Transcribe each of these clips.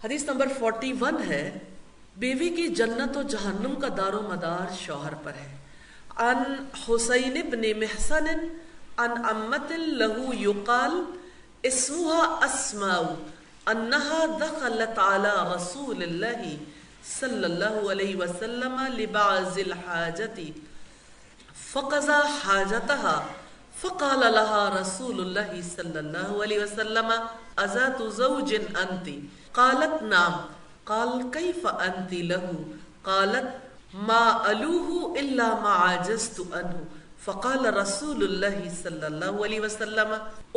حدیث نمبر 41 ہے، بیوی کی جنت و جہنم کا دار و مدار شوہر پر ہے۔ عن حسین بن محسن عن امت له یقال اسمها اسماء انها دخلت على رسول اللہ صلی اللہ علیہ وسلم لبعض الحاجة فقضى حاجتها فقال لها رسول اللہ صلی اللہ علیہ وسلم اذات زوج انت؟ قالت نعم۔ قال كيف انت له؟ قالت ما الوه الا ما عجزت عنه۔ فقال رسول اللہ صلی اللہ علیہ وسلم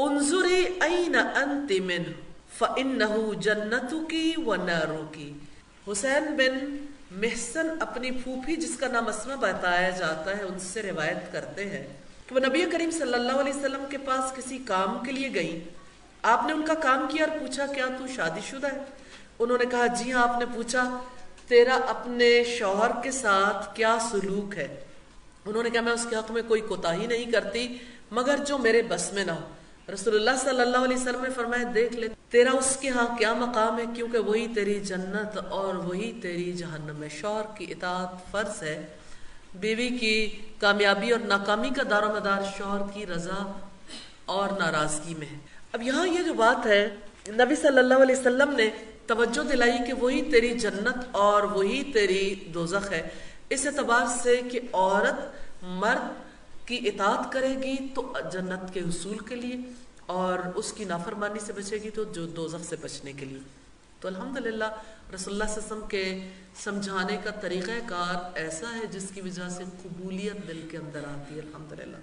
انظری این انت منه فانه جنتك ونارك۔ حسین بن محسن اپنی پھوپھی جس کا نام اسما بتایا جاتا ہے ان سے روایت کرتے ہیں کہ وہ نبی کریم صلی اللہ علیہ وسلم کے پاس کسی کام کے لیے گئی۔ آپ نے ان کا کام کیا اور پوچھا کیا تو شادی شدہ ہے؟ انہوں نے کہا جی ہاں۔ آپ نے پوچھا تیرا اپنے شوہر کے ساتھ کیا سلوک ہے؟ انہوں نے کہا میں اس کے حق میں کوئی کوتاہی نہیں کرتی مگر جو میرے بس میں نہ ہو۔ رسول اللہ صلی اللہ علیہ وسلم نے فرمایا دیکھ لے تیرا اس کے ہاں کیا مقام ہے، کیونکہ وہی تیری جنت اور وہی تیری جہنم ہے۔ شوہر کی اطاعت فرض ہے، بیوی کی کامیابی اور ناکامی کا دار و مدار شوہر کی رضا اور ناراضگی میں ہے۔ اب یہاں یہ جو بات ہے نبی صلی اللہ علیہ وسلم نے توجہ دلائی کہ وہی تیری جنت اور وہی تیری دوزخ ہے، اس اعتبار سے کہ عورت مرد کی اطاعت کرے گی تو جنت کے حصول کے لیے اور اس کی نافرمانی سے بچے گی تو جو دوزخ سے بچنے کے لیے۔ تو الحمدللہ رسول اللہ صلی اللہ علیہ وسلم کے سمجھانے کا طریقہ کار ایسا ہے جس کی وجہ سے قبولیت دل کے اندر آتی ہے الحمدللہ۔